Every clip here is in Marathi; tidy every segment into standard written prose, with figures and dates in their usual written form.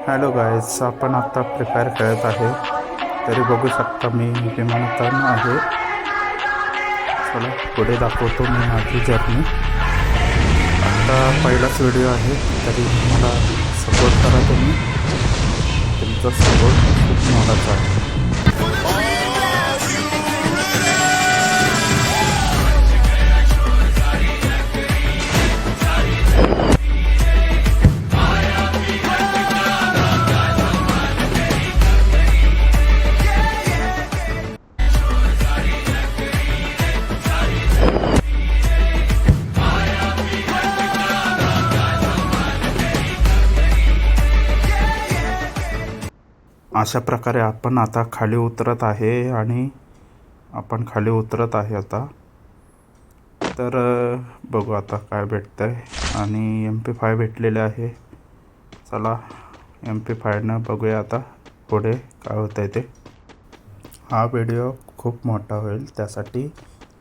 हॅलो गाईज, आपण आता प्रिपेअर खेळत आहे. तरी बघू शकता मी विमानातून आहे. चला पुढे दाखवतो मी माझी जर्नी. आता पहिलाच व्हिडिओ आहे, तरी मला सपोर्ट करा तुम्ही. तुमचा सपोर्ट खूप महत्त्वाचा आहे. अशा प्रकारे आपण आता खाली उतरत आहे आणि आपण खाली उतरत आहे आता. तर बघू आता काय भेटतं आहे. आणि MP5 भेटलेले आहे. चला MP5 बघूया आता पुढे काय होतं आहे ते. हा व्हिडिओ खूप मोठा होईल, त्यासाठी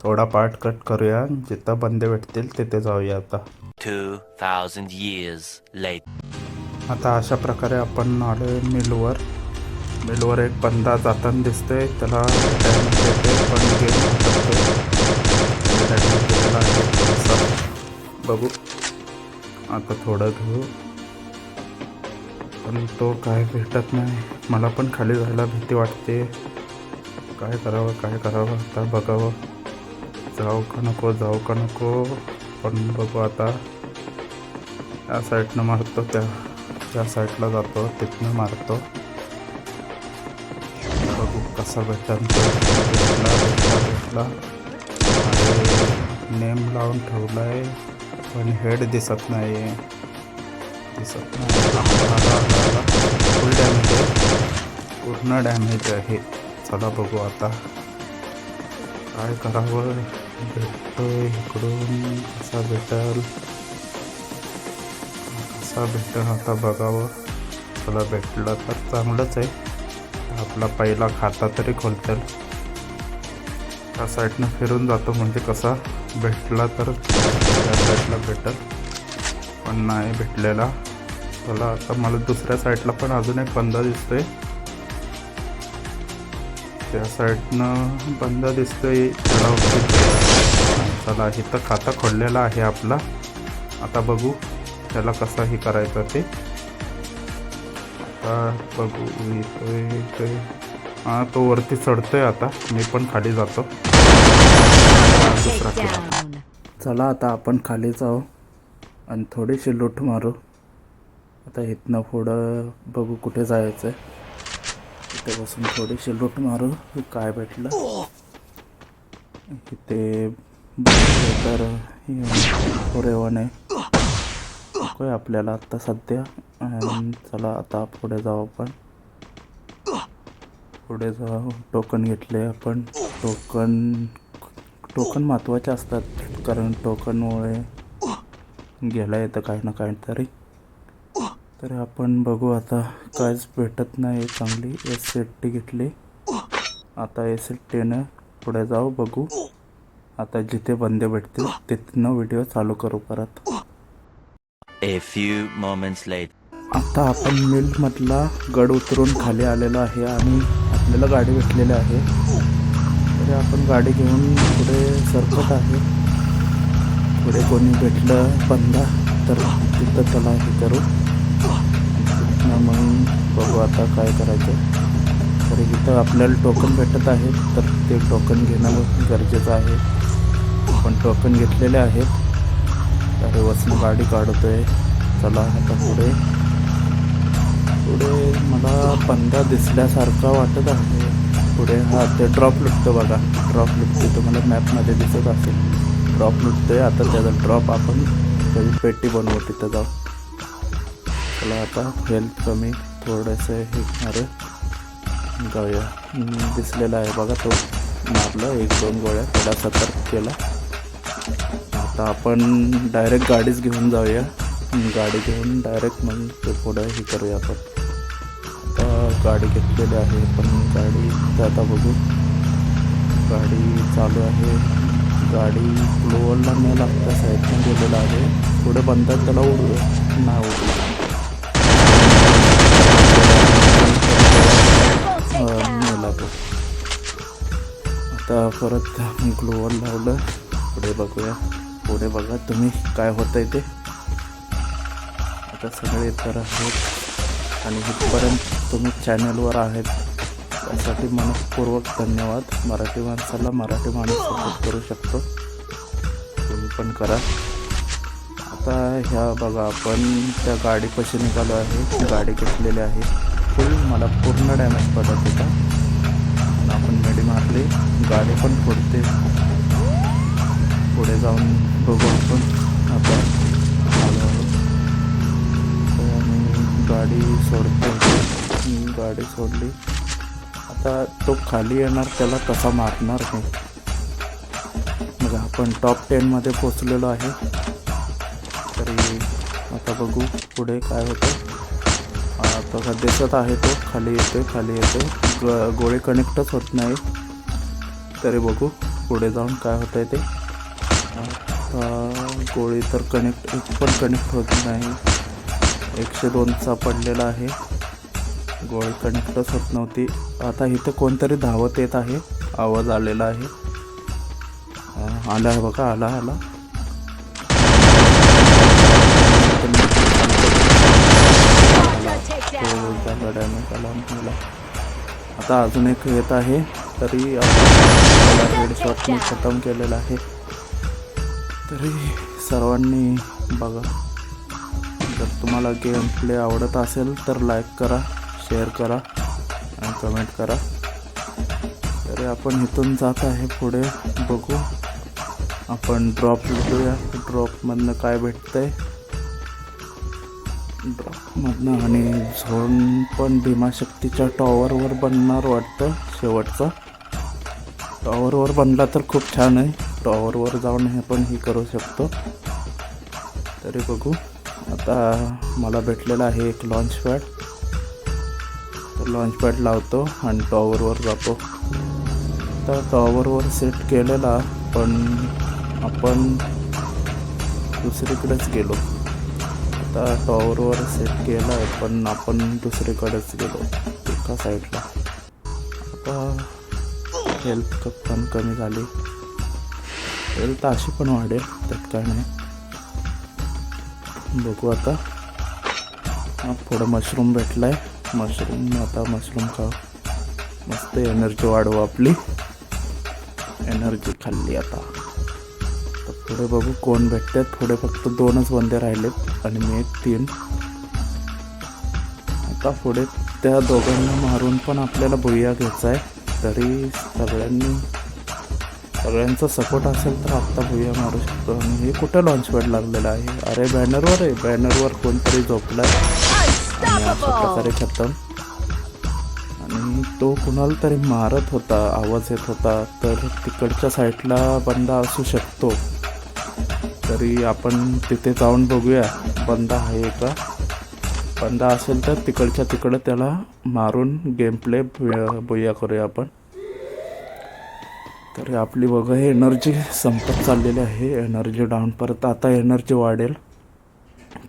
थोडा पार्ट कट करूया. जिथं बंदे भेटतील तिथे जाऊया आता. 2000 years later. आता अशा प्रकारे आपण आलो मिलवर. मिलवर एक बंदा जाताना दिसतोय. त्याला डॅमेज देते पण गेम केलेला आहे. बघू आता थोडं घेऊ, पण तो काय भेटत नाही. मला पण खाली जायला भीती वाटते. काय करावं आता बघावं. जाऊ का नको. पण बघू आता. त्या साईडनं मारतो, त्या साईडला जातो, तिथनं मारतो. बघू कसा भेटला. नेम लावून ठेवला आहे, पण हेड दिसत नाही. फुल डॅमेज आहे, पूर्ण डॅमेज आहे. चला बघू आता काय करावं. भेटतोय इकडून, कसा भेटेल आता बघावं. चला भेटलं तर चांगलंच आहे. आपला पहिला खाता तरी खोलतील. त्या साईडनं फिरून जातो, म्हणजे कसा भेटला तर त्या साईडला भेटेल, पण नाही भेटलेला. चला आता मला दुसऱ्या साईडला पण अजून एक बंदा दिसतोय. त्या साईडनं बंदा दिसतोय. चला इथं खाता खोललेला आहे आपला. आता बघू त्याला कसं हे करायचं ते. आता बघू येतोय. हां, तो वरती चढतोय. आता मी पण खाली जातो. चला आता आपण खाली जाऊ आणि थोडीशी लूट मारू. आता इथनं पुढं बघू कुठे जायचं आहे. इथे बसून थोडीशी लूट मारू. काय भेटलं इथे तर पुरेवण आहे काय आपल्याला आता सध्या. चला आता पुढे जाऊ. आपण पुढे जाऊ. टोकन घेतले आपण. टोकन महत्त्वाचे असतात, कारण टोकनमुळे घ्यायला येतं काही ना काहीतरी. तर आपण बघू आता. काहीच भेटत नाही. चांगली SZT घेतली. आता SZTनं पुढे जाऊ. बघू आता जिथे बंदे भेटतील तिथनं व्हिडिओ चालू करू परत. A few moments later. आता आपण मिलमधला गड उतरून खाली आलेलो आहे आणि आपल्याला गाडी भेटलेली आहे. तरी आपण गाडी घेऊन पुढे सरकत आहे. पुढे कोणी भेटलं बंदा तर तिथं त्याला हे करू. तिथनं मग बघू आता काय करायचं. तरी इथं आपल्याला टोकन भेटत आहे, तर ते टोकन घेणं गरजेचं आहे. आपण टोकन घेतलेले आहेत. तर वसनं गाडी काढतोय. चला आता पुढे मला बंदा दिसल्यासारखा वाटत आहे. पुढे हा ते ड्रॉप लुटतो बघा. ड्रॉप लुटतो, तुम्हाला मॅपमध्ये दिसत असेल. ड्रॉप लुटतोय. आता त्याचा ड्रॉप आपण काही पेटी बनवू, तिथं जाऊ. चला आता हेल्थ कमी थोडंसं हे मारे जाऊया. दिसलेला आहे बघा, तो मारलं 1-2 गोळ्या, त्याला सतर्क केला. आता आपण डायरेक्ट गाडीच घेऊन जाऊया. गाडी घेऊन डायरेक्ट मग ते पुढे हे करूया आपण. आता गाडी घेतलेली आहे, पण गाडी आता बघू. गाडी चालू आहे. गाडी ग्लोवलला न लागता साईडनं गेलेला आहे. पुढे बनतात त्याला नाही उडलं. परत ग्लोअर लावलं. पुढे बघूया. पुढे बघा तुम्ही काय होतंय ते. आता सगळे तर आहेत आणि इथपर्यंत तुम्ही चॅनलवर आहेत त्यासाठी मनपूर्वक धन्यवाद. मराठी माणसाला मराठी माणूस सपोर्ट करू शकतो, तुम्ही पण करा. आता ह्या बघा आपण त्या गाडीपाशी निघालो आहे. गाडी घेतलेली आहे फुल. मला पूर्ण डॅमेज पडत होता. आपण गाडी मारली. गाडी पण फोडते. पुढे जाऊन बघू आपण. आता हळूहळू आणि गाडी सोडतो. गाडी सोडली. आता तो खाली येणार, त्याला कसा मारणार नाही. मग आपण टॉप 10मध्ये पोचलेलो आहे. तरी आता बघू पुढे काय होतं. आता दिसत आहे तो खाली येतोय. गोळी कनेक्टच होत नाही. तरी बघू पुढे जाऊन काय होतंय ते. गोळी तर एक पण कनेक्ट होत नाही. 102चा पडलेला आहे. गोळी कनेक्टच होत नव्हती. आता इथं कोणतरी धावत येत आहे. आवाज आलेला आहे. आला आहे बघा. आला मला. आता अजून एक येत आहे. तरी आपण हेडशॉटने खतम केलेला आहे. तरी सर्वांनी बघा. जर तुम्हाला गेम प्ले आवडत असेल तर लाईक करा, शेअर करा आणि कमेंट करा. तरी आपण इथून जात आहे पुढे. बघू आपण ड्रॉप लुटूया. ड्रॉपमधनं काय भेटतंय. ड्रॉपमधनं आणि झोन पण भीमाशक्तीच्या टॉवरवर बनणार वाटतं. शेवटचा टॉवरवर बनला तर खूप छान आहे. टॉवरवर जाऊन हे पण करू शकतो. तरी बघू. आता मला भेटलेला आहे एक लॉन्च पॅड. तर लॉन्च पॅड लावतो आणि टॉवरवर जातो. तर टॉवरवर सेट केलेला, पण आपण दुसरीकडेच गेलो. आता टॉवरवर सेट केला आहे पण आपण दुसरीकडेच गेलो एका साईडला. आता हेल्थ पण कमी झाली. हेल्थ अशी पण वाढेल, त्यात काय नाही. बघू आता. पुढं मशरूम भेटला आहे. आता मशरूम खाऊ. मस्त एनर्जी वाढवू आपली. एनर्जी खाल्ली आता. तर पुढे बघू कोण भेटतात. पुढे फक्त 2च बंदे राहिलेत आणि मी 3. आता पुढे त्या दोघांना मारून पण आपल्याला भुया घ्यायचा आहे. तरी सगळ्यांचा सपोर्ट असेल तर आत्ता भुया मारू शकतो. आणि हे कुठं लॉन्च पॅड लागलेलं आहे. अरे बॅनरवर आहे. बॅनरवर कोणतरी झोपला आहे आणि अशा प्रकारे खतम. आणि तो कुणाला तरी मारत होता, आवाज येत होता. तर तिकडच्या साईडला बंदा असू शकतो. तरी आपण तिथे जाऊन बघूया बंदा आहे का. बंदा असेल तर तिकडं त्याला मारून गेम प्ले भुया करूया आपण. तरी आपली बघा हे एनर्जी संपत चाललेली आहे. Energy down. परत आता एनर्जी वाढेल.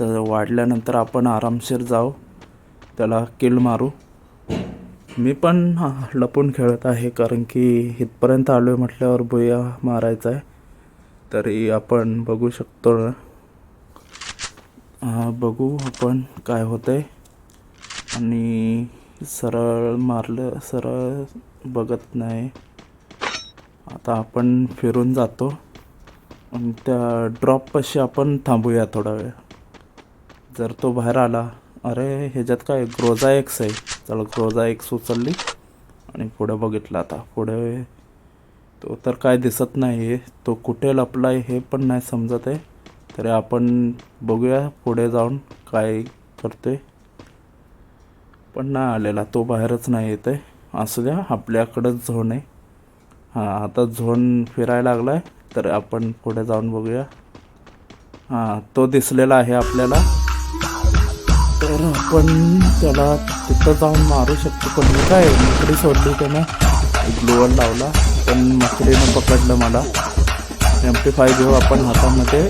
तर वाढल्यानंतर आपण आरामशीर जाऊ, त्याला किल मारू. मी पण लपून खेळत आहे कारण की इथपर्यंत आलो आहे म्हटल्यावर भुया मारायचा आहे. तरी आपण बघू शकतो ना. बघू आपण काय होतं आहे. आणि सरळ मारलं, सरळ बघत नाही. आता आपण फिरून जातो आणि त्या ड्रॉपपाशी आपण थांबूया थोडा वेळ. जर तो बाहेर आला. अरे ह्याच्यात काय ग्रोजा एक्स आहे. चला ग्रोजा एक्स उचलली आणि पुढे बघितलं. आता पुढे तो तर काय दिसत नाही आहे. तो कुठे लपला आहे हे पण नाही समजत आहे. तरी आपण बघूया पुढे जाऊन काय करतोय. पण नाही आलेला. तो बाहेरच नाही येत आहे. असू द्या, आपल्याकडंच झोन आहे. आता झोन फिरायला लागला आहे. तर आपण पुढे जाऊन बघूया. तो दिसलेला आहे आपल्याला. तर आपण त्याला तिथं जाऊन मारू शकतो. पण मी काय मकडी सोडली त्यानं. ग्लोअर लावला पण मकडीनं पकडलं मला. MP5 घेऊ आपण हातामध्ये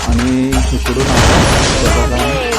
आणि इकडून आपण